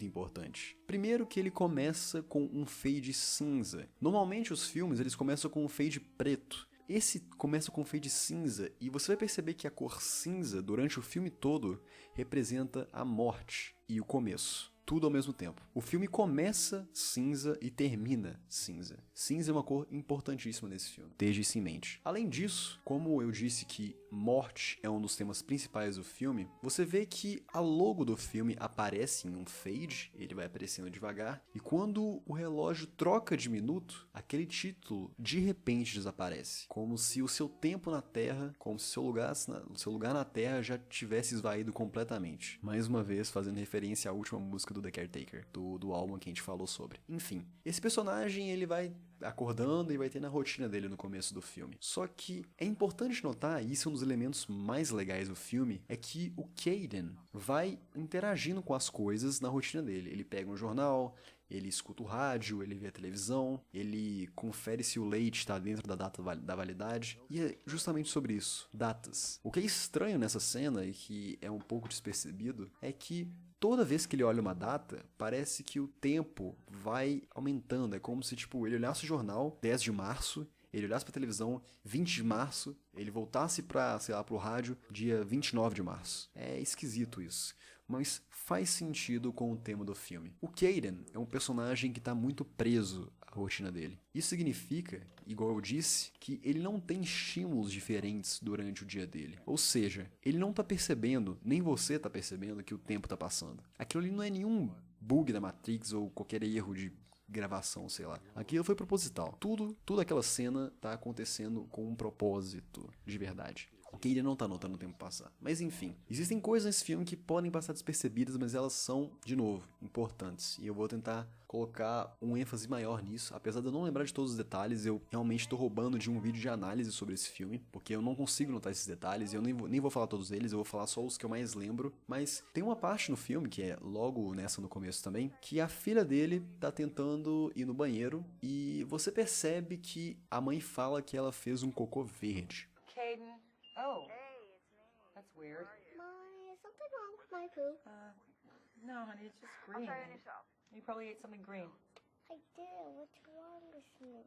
importante. Primeiro que ele começa com um fade cinza. Normalmente os filmes eles começam com um fade preto. Esse começa com um fade cinza e você vai perceber que a cor cinza durante o filme todo representa a morte e o começo. tudo ao mesmo tempo. O filme começa cinza e termina cinza. Cinza é uma cor importantíssima nesse filme, desde isso em mente. Além disso, como eu disse que morte é um dos temas principais do filme, você vê que a logo do filme aparece em um fade, ele vai aparecendo devagar, e quando o relógio troca de minuto, aquele título de repente desaparece, como se o seu tempo na Terra, como se o seu lugar na Terra já tivesse esvaído completamente. Mais uma vez, fazendo referência à última música do The Caretaker, do álbum que a gente falou sobre. Enfim, esse personagem ele vai acordando e vai ter na rotina dele no começo do filme. Só que é importante notar, e isso é um dos elementos mais legais do filme, é que o Caden vai interagindo com as coisas na rotina dele. Ele pega um jornal, ele escuta o rádio, ele vê a televisão, ele confere se o leite está dentro da data da validade. E é justamente sobre isso, datas. O que é estranho nessa cena e que é um pouco despercebido é que toda vez que ele olha uma data, parece que o tempo vai aumentando. É como se tipo, ele olhasse o jornal, 10 de março, ele olhasse pra televisão, 20 de março, ele voltasse pro rádio, dia 29 de março. É esquisito isso, mas faz sentido com o tema do filme. O Caden é um personagem que tá muito preso à rotina dele. Isso significa, igual eu disse, que ele não tem estímulos diferentes durante o dia dele. Ou seja, ele não tá percebendo, nem você tá percebendo que o tempo tá passando. Aquilo ali não é nenhum bug da Matrix ou qualquer erro de gravação, sei lá. Aquilo foi proposital. Tudo aquela cena tá acontecendo com um propósito de verdade. O Caden não tá notando o tempo passar. Mas enfim, existem coisas nesse filme que podem passar despercebidas, mas elas são, de novo, importantes. E eu vou tentar colocar um ênfase maior nisso. Apesar de eu não lembrar de todos os detalhes, eu realmente tô roubando de um vídeo de análise sobre esse filme, porque eu não consigo notar esses detalhes, e eu nem vou falar todos eles, eu vou falar só os que eu mais lembro. Mas tem uma parte no filme, que é logo nessa no começo também, que a filha dele tá tentando ir no banheiro, e você percebe que a mãe fala que ela fez um cocô verde. Caden. Oh. That's weird. Mommy, is something wrong with my poop? No, honey, it's just green. I'll try it yourself. You probably ate something green. I do. What's wrong with me?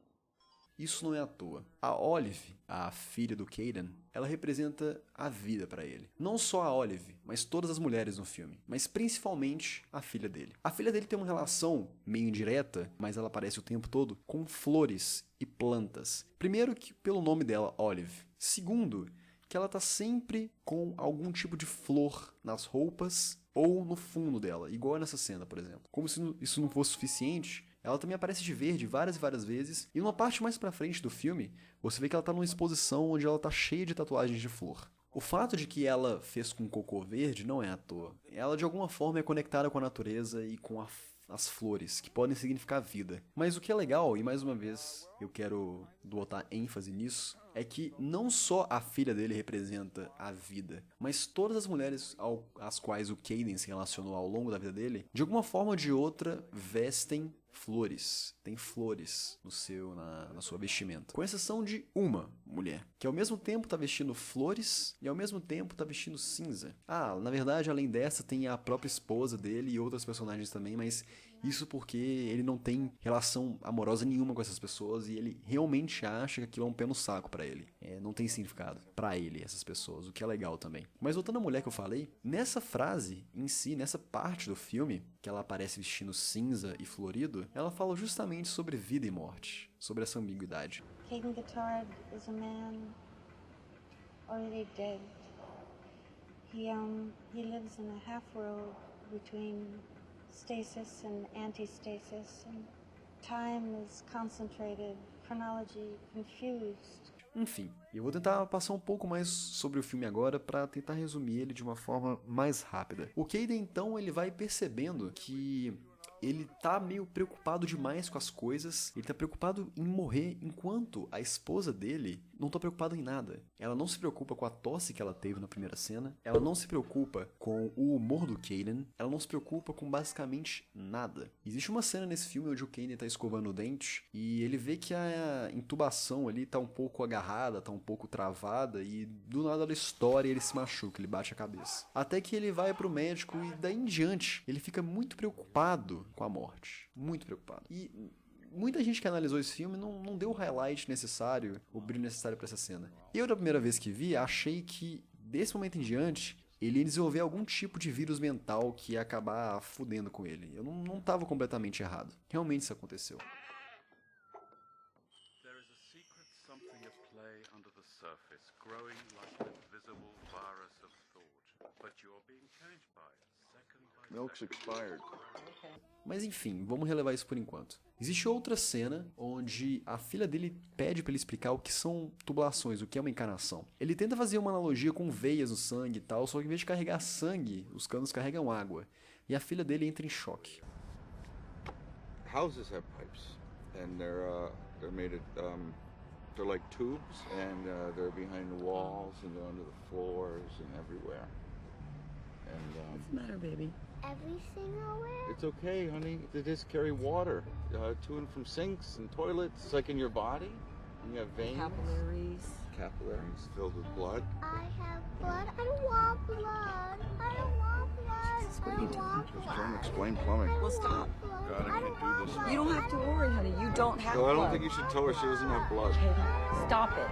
Isso não é à toa. A Olive, a filha do Caden, ela representa a vida pra ele. Não só a Olive, mas todas as mulheres no filme, mas principalmente a filha dele. A filha dele tem uma relação meio indireta, mas ela aparece o tempo todo, com flores e plantas. Primeiro que pelo nome dela, Olive. Segundo, que ela tá sempre com algum tipo de flor nas roupas ou no fundo dela, igual nessa cena, por exemplo. Como se isso não fosse suficiente, ela também aparece de verde várias e várias vezes, e numa parte mais pra frente do filme, você vê que ela tá numa exposição onde ela tá cheia de tatuagens de flor. O fato de que ela fez com cocô verde não é à toa. Ela de alguma forma é conectada com a natureza e com as flores, que podem significar vida. Mas o que é legal, e mais uma vez eu quero botar ênfase nisso, é que não só a filha dele representa a vida, mas todas as mulheres às quais o Caden se relacionou ao longo da vida dele, de alguma forma ou de outra, vestem flores. Tem flores na sua vestimenta. Com exceção de uma mulher, que ao mesmo tempo tá vestindo flores e ao mesmo tempo tá vestindo cinza. Na verdade, além dessa, tem a própria esposa dele e outras personagens também, mas isso porque ele não tem relação amorosa nenhuma com essas pessoas e ele realmente acha que aquilo é um pé no saco pra ele. Não tem significado pra ele, essas pessoas, o que é legal também. Mas voltando à mulher que eu falei, nessa frase em si, nessa parte do filme, que ela aparece vestindo cinza e florido, ela fala justamente sobre vida e morte, sobre essa ambiguidade. Caden Guittard is a man already dead. He lives in a half-world between stasis and anti-stasis, and time is concentrated, chronology confused. Enfim, eu vou tentar passar um pouco mais sobre o filme agora para tentar resumir ele de uma forma mais rápida. O Caden, então, ele vai percebendo que ele tá meio preocupado demais com as coisas, ele tá preocupado em morrer, enquanto a esposa dele não tá preocupada em nada. Ela não se preocupa com a tosse que ela teve na primeira cena, ela não se preocupa com o humor do Caden, ela não se preocupa com basicamente nada. Existe uma cena nesse filme onde o Caden tá escovando o dente e ele vê que a intubação ali tá um pouco agarrada, tá um pouco travada e do nada ela estoura e ele se machuca, ele bate a cabeça. Até que ele vai pro médico e daí em diante ele fica muito preocupado com a morte. Muito preocupado. E muita gente que analisou esse filme não deu o highlight necessário, o brilho necessário pra essa cena. Eu, da primeira vez que vi, achei que, desse momento em diante, ele ia desenvolver algum tipo de vírus mental que ia acabar fudendo com ele. Eu não tava completamente errado. Realmente isso aconteceu. There is a secret something at play under the surface, growing like an invisible virus of thought. But you're being caged by it, second by Milk's expired. Mas enfim, vamos relevar isso por enquanto. Existe outra cena onde a filha dele pede pra ele explicar o que são tubulações, o que é uma encarnação. Ele tenta fazer uma analogia com veias no sangue e tal, só que em vez de carregar sangue, os canos carregam água. E a filha dele entra em choque. Houses have pipes, and they're made of they're like tubes, and they're behind the walls, and they're under the floors, and everywhere. And What's the matter, baby? Everything nowhere? it's okay, honey. They just carry water to and from sinks and toilets. It's like in your body. And you have veins, capillaries filled with blood. I have blood. I don't want blood. I don't want blood. I don't want blood. Trying to explain plumbing. Well, stop. God, I can't do this. You don't have to worry, honey. You don't have No, I don't blood. think you should tell her she doesn't have blood. Katie, stop it.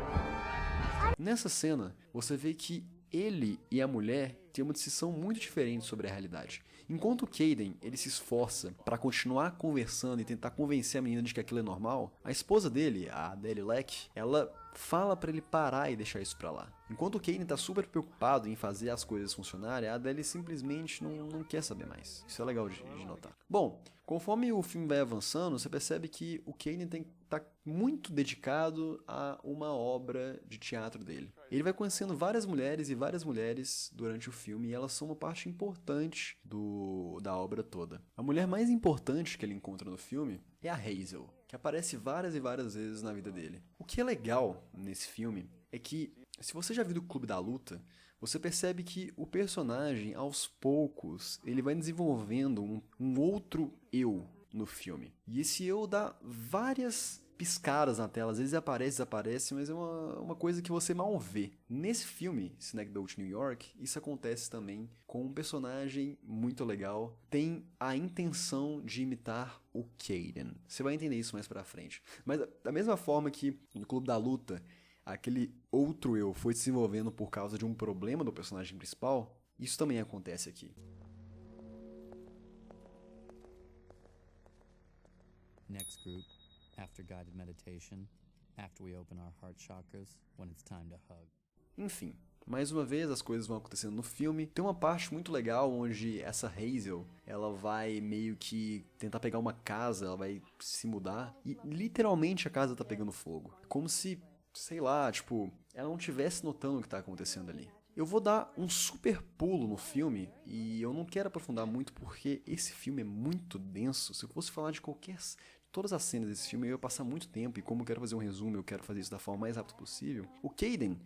Nessa cena, você vê que ele e a mulher têm uma decisão muito diferente sobre a realidade. Enquanto o Caden, ele se esforça para continuar conversando e tentar convencer a menina de que aquilo é normal, a esposa dele, a Adele Leck, ela fala para ele parar e deixar isso pra lá. Enquanto o Caden tá super preocupado em fazer as coisas funcionarem, a Adele simplesmente não quer saber mais. Isso é legal de notar. Bom, conforme o filme vai avançando, você percebe que o Caden tá muito dedicado a uma obra de teatro dele. Ele vai conhecendo várias mulheres durante o filme e elas são uma parte importante da obra toda. A mulher mais importante que ele encontra no filme é a Hazel, que aparece várias e várias vezes na vida dele. O que é legal nesse filme é que, se você já viu o Clube da Luta, você percebe que o personagem, aos poucos, ele vai desenvolvendo um outro eu no filme. E esse eu dá várias piscadas na tela, às vezes aparece, desaparece, mas é uma coisa que você mal vê. Nesse filme, Synecdoche, New York, isso acontece também com um personagem muito legal, tem a intenção de imitar o Caden. Você vai entender isso mais pra frente. Mas da mesma forma que no Clube da Luta, aquele outro eu foi se desenvolvendo por causa de um problema do personagem principal, isso também acontece aqui. Next group, after guided meditation, after we open our heart chakras, when it's time to hug. Enfim, mais uma vez as coisas vão acontecendo no filme. Tem uma parte muito legal onde essa Hazel, ela vai meio que tentar pegar uma casa, ela vai se mudar e literalmente a casa tá pegando fogo. Como se, sei lá, tipo, ela não estivesse notando o que tá acontecendo ali. Eu vou dar um super pulo no filme e eu não quero aprofundar muito porque esse filme é muito denso. Se eu fosse falar de todas as cenas desse filme, eu ia passar muito tempo e como eu quero fazer um resumo, eu quero fazer isso da forma mais rápida possível. O Caden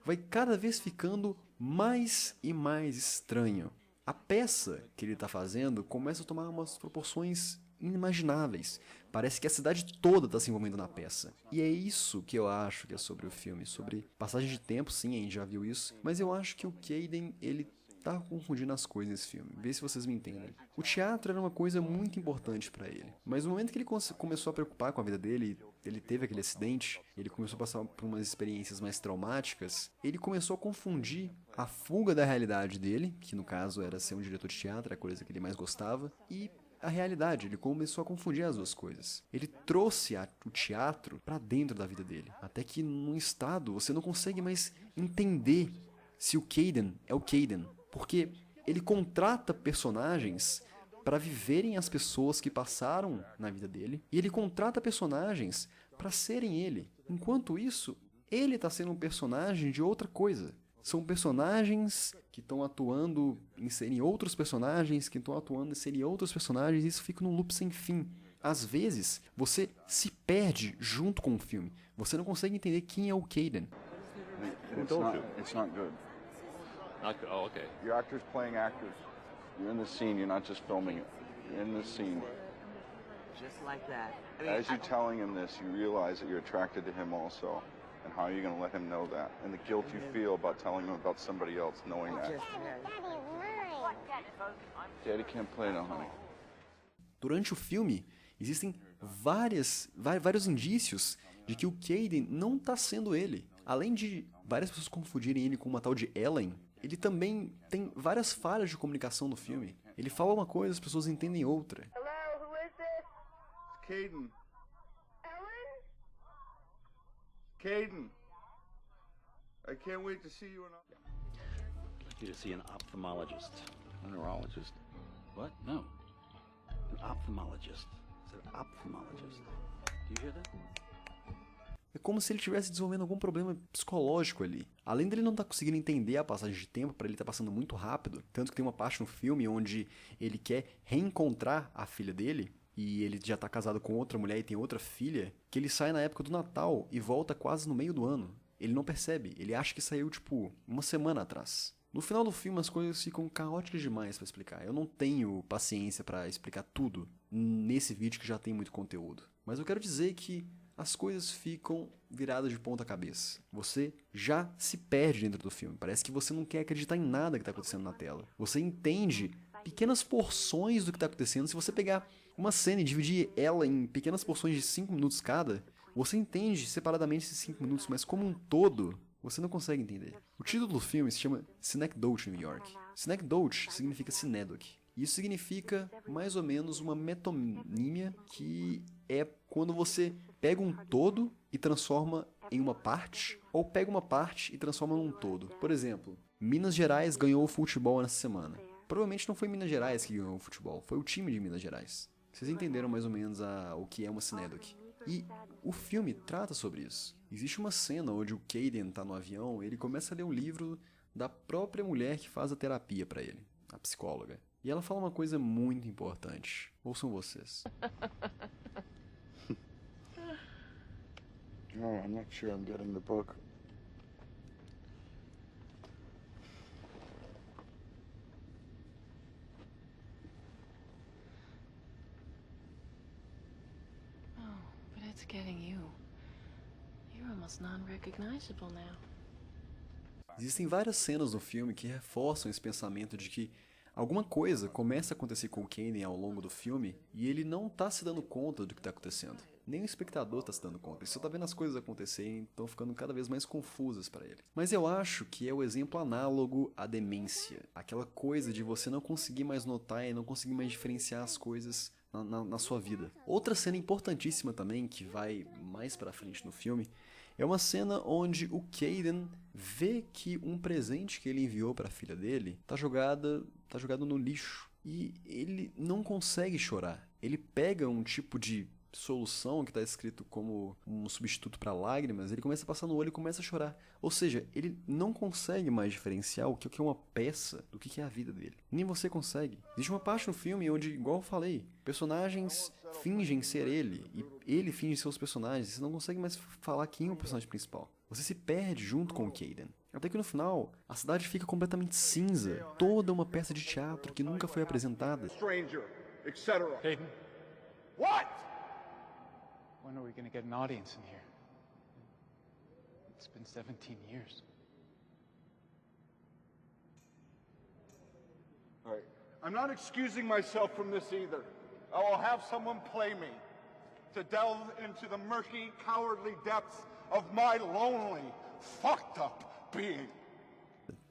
vai cada vez ficando mais e mais estranho. A peça que ele tá fazendo começa a tomar umas proporções inimagináveis. Parece que a cidade toda tá se envolvendo na peça. E é isso que eu acho que é sobre o filme. Sobre passagem de tempo, sim, a gente já viu isso. Mas eu acho que o Caden, ele tá confundindo as coisas nesse filme. Vê se vocês me entendem. O teatro era uma coisa muito importante pra ele. Mas no momento que ele começou a preocupar com a vida dele, ele teve aquele acidente, ele começou a passar por umas experiências mais traumáticas, ele começou a confundir a fuga da realidade dele, que no caso era ser um diretor de teatro, a coisa que ele mais gostava, e a realidade. Ele começou a confundir as duas coisas. Ele trouxe o teatro pra dentro da vida dele. Até que num estado você não consegue mais entender se o Caden é o Caden. Porque ele contrata personagens para viverem as pessoas que passaram na vida dele. E ele contrata personagens para serem ele. Enquanto isso, ele tá sendo um personagem de outra coisa. São personagens que estão atuando em serem outros personagens, que estão atuando em serem outros personagens, e isso fica num loop sem fim. Às vezes, você se perde junto com o filme. Você não consegue entender quem é o Caden. It's not good. Not good. Oh, okay. Your actors playing actors. You're in the scene, you're not just filming it. You're in the scene. Just like that. I mean, As you're telling him this, you realize that you're attracted to him also. And how are you going to let him know that? And the guilt you feel about telling him about somebody else knowing that. Daddy can't play now, honey. Durante o filme, existem vários indícios de que o Caden não está sendo ele. Além de várias pessoas confundirem ele com uma tal de Ellen, ele também tem várias falhas de comunicação no filme. Ele fala uma coisa, as pessoas entendem outra. Hello, who is this? It's Caden. Ellen? Caden. I can't wait to see you in... I'd like you to see an ophthalmologist. A neurologist. What? No. An ophthalmologist. I said ophthalmologist. Do you hear that? É como se ele estivesse desenvolvendo algum problema psicológico ali. Além dele não estar conseguindo entender a passagem de tempo, para ele estar passando muito rápido, tanto que tem uma parte no filme onde ele quer reencontrar a filha dele, e ele já tá casado com outra mulher e tem outra filha, que ele sai na época do Natal e volta quase no meio do ano. Ele não percebe, ele acha que saiu, tipo, uma semana atrás. No final do filme as coisas ficam caóticas demais pra explicar. Eu não tenho paciência pra explicar tudo nesse vídeo que já tem muito conteúdo. Mas eu quero dizer que as coisas ficam viradas de ponta cabeça. Você já se perde dentro do filme. Parece que você não quer acreditar em nada que está acontecendo na tela. Você entende pequenas porções do que está acontecendo. Se você pegar uma cena e dividir ela em pequenas porções de 5 minutos cada, você entende separadamente esses 5 minutos, mas como um todo, você não consegue entender. O título do filme se chama Synecdoche New York. Synecdoche significa Cinedoc. Isso significa mais ou menos uma metonímia, que é quando você pega um todo e transforma em uma parte, ou pega uma parte e transforma num todo. Por exemplo, Minas Gerais ganhou o futebol nessa semana. Provavelmente não foi Minas Gerais que ganhou o futebol, foi o time de Minas Gerais. Vocês entenderam mais ou menos o que é uma Cinedoc. E o filme trata sobre isso. Existe uma cena onde o Caden tá no avião e ele começa a ler um livro da própria mulher que faz a terapia pra ele, a psicóloga. E ela fala uma coisa muito importante. Ouçam vocês. No, I'm not sure I'm getting the book. Oh, but it's getting you. You're almost non-recognizable now. Existem várias cenas no filme que reforçam esse pensamento de que alguma coisa começa a acontecer com o Caden ao longo do filme e ele não tá se dando conta do que tá acontecendo. Nem o espectador tá se dando conta, ele só tá vendo as coisas acontecerem e estão ficando cada vez mais confusas para ele. Mas eu acho que é o exemplo análogo à demência. Aquela coisa de você não conseguir mais notar e não conseguir mais diferenciar as coisas na sua vida. Outra cena importantíssima também, que vai mais pra frente no filme, é uma cena onde o Caden vê que um presente que ele enviou para a filha dele tá jogado no lixo. E ele não consegue chorar. Ele pega um tipo de solução que está escrito como um substituto para lágrimas, ele começa a passar no olho e começa a chorar. Ou seja, ele não consegue mais diferenciar o que é uma peça do que é a vida dele. Nem você consegue. Existe uma parte no filme onde, igual eu falei, personagens fingem ser ele e ele finge ser os personagens. Você não consegue mais falar quem é o personagem principal. Você se perde junto com o Caden. Até que no final, a cidade fica completamente cinza. Toda uma peça de teatro que nunca foi apresentada. Stranger, etc. Caden? What? When are we going to get an audience in here? It's been 17 years. All right. I'm not excusing myself from this either. I will have someone play me to delve into the murky, cowardly depths of my lonely, fucked up being.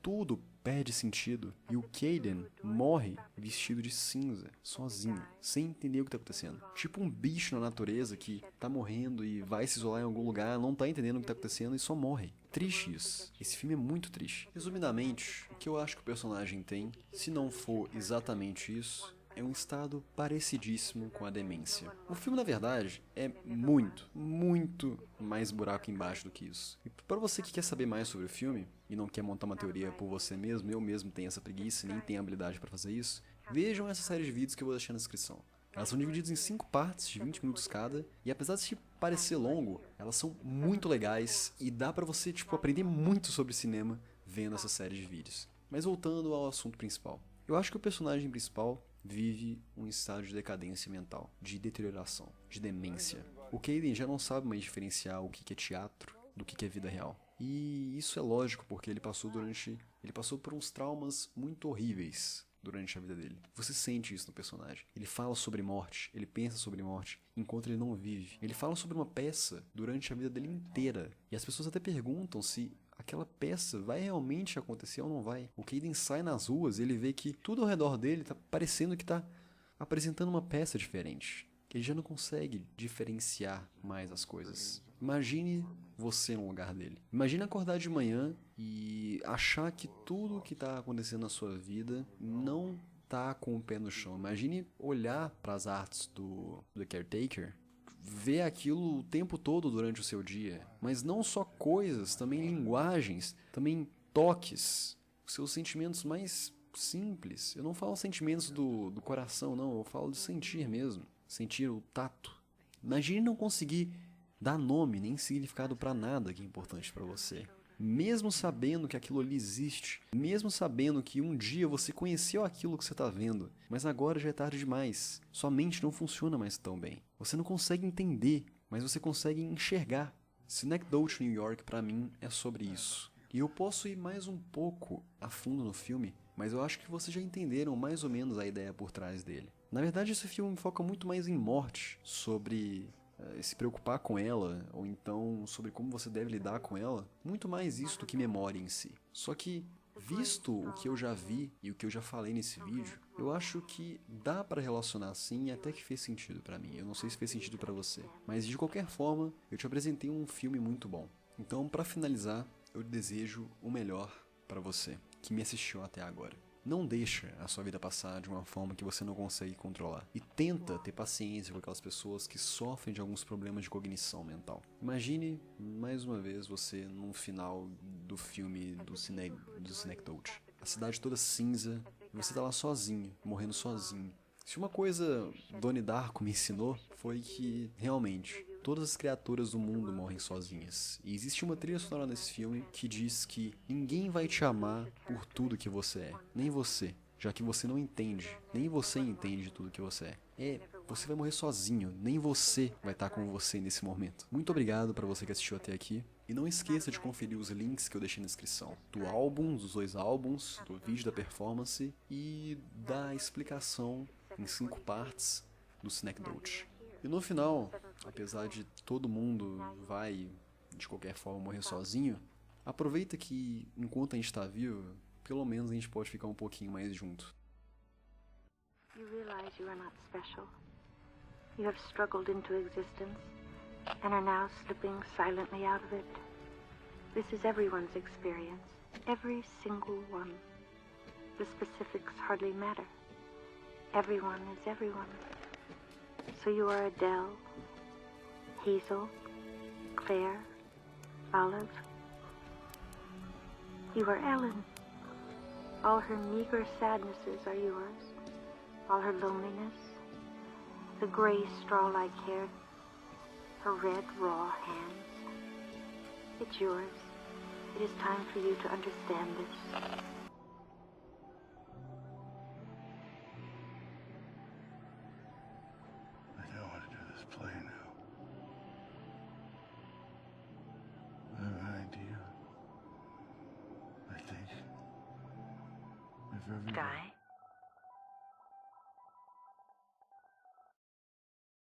Tudo perde sentido e o Caden morre vestido de cinza, sozinho, sem entender o que tá acontecendo. Tipo um bicho na natureza que tá morrendo e vai se isolar em algum lugar, não tá entendendo o que tá acontecendo e só morre. Triste isso. Esse filme é muito triste. Resumidamente, o que eu acho que o personagem tem, se não for exatamente isso, é um estado parecidíssimo com a demência. O filme, na verdade, é muito, muito mais buraco embaixo do que isso. E para você que quer saber mais sobre o filme e não quer montar uma teoria por você mesmo, eu mesmo tenho essa preguiça e nem tenho habilidade para fazer isso, vejam essa série de vídeos que eu vou deixar na descrição. Elas são divididas em 5 partes de 20 minutos cada, e apesar de parecer longo, elas são muito legais e dá pra você, aprender muito sobre cinema vendo essa série de vídeos. Mas voltando ao assunto principal. Eu acho que o personagem principal vive um estado de decadência mental, de deterioração, de demência. O Caden já não sabe mais diferenciar o que é teatro do que é vida real. E isso é lógico porque ele passou por uns traumas muito horríveis durante a vida dele. Você sente isso no personagem. Ele fala sobre morte, ele pensa sobre morte, enquanto ele não vive. Ele fala sobre uma peça durante a vida dele inteira. E as pessoas até perguntam se aquela peça vai realmente acontecer ou não vai. O Kaden sai nas ruas, ele vê que tudo ao redor dele tá parecendo que tá apresentando uma peça diferente. Ele já não consegue diferenciar mais as coisas. Imagine você no lugar dele. Imagine acordar de manhã e achar que tudo que tá acontecendo na sua vida não tá com o pé no chão. Imagine olhar para as artes do The Caretaker, ver aquilo o tempo todo durante o seu dia, mas não só coisas, também linguagens, também toques, os seus sentimentos mais simples. Eu não falo sentimentos do coração, não, eu falo de sentir mesmo, sentir o tato. Imagine não conseguir dar nome nem significado para nada que é importante para você. Mesmo sabendo que aquilo ali existe, mesmo sabendo que um dia você conheceu aquilo que você está vendo, mas agora já é tarde demais. Sua mente não funciona mais tão bem. Você não consegue entender, mas você consegue enxergar. Synecdoche, New York, para mim, é sobre isso. E eu posso ir mais um pouco a fundo no filme, mas eu acho que vocês já entenderam mais ou menos a ideia por trás dele. Na verdade, esse filme foca muito mais em morte, sobre se preocupar com ela, ou então sobre como você deve lidar com ela, muito mais isso do que memória em si. Só que, visto o que eu já vi e o que eu já falei nesse vídeo, eu acho que dá pra relacionar assim e até que fez sentido pra mim. Eu não sei se fez sentido pra você, mas de qualquer forma, eu te apresentei um filme muito bom. Então, pra finalizar, eu desejo o melhor pra você, que me assistiu até agora. Não deixa a sua vida passar de uma forma que você não consegue controlar. E tenta ter paciência com aquelas pessoas que sofrem de alguns problemas de cognição mental. Imagine, mais uma vez, você no final do filme do Synecdoche. A cidade toda cinza, e você tá lá sozinho, morrendo sozinho. Se uma coisa Donnie Darko me ensinou, foi que, realmente, todas as criaturas do mundo morrem sozinhas. E existe uma trilha sonora nesse filme que diz que ninguém vai te amar por tudo que você é. Nem você, já que você não entende. Nem você entende tudo que você é. Você vai morrer sozinho. Nem você vai estar com você nesse momento. Muito obrigado para você que assistiu até aqui. E não esqueça de conferir os links que eu deixei na descrição. Do álbum, dos 2 álbuns, do vídeo da performance e da explicação em 5 partes do Synecdoche. E no final, apesar de todo mundo vai, de qualquer forma, morrer sozinho, aproveita que, enquanto a gente está vivo, pelo menos a gente pode ficar um pouquinho mais junto. You realize you are not special. You have struggled into existence and are now slipping silently out of it. This is everyone's experience, every single one. The specifics hardly matter. Everyone is everyone. So you are Adele, Hazel, Claire, Olive. You are Ellen. All her meager sadnesses are yours. All her loneliness, the gray straw-like hair, her red, raw hands. It's yours. It is time for you to understand this. I don't want to do this play now. I have an idea. I think if everybody... Guy?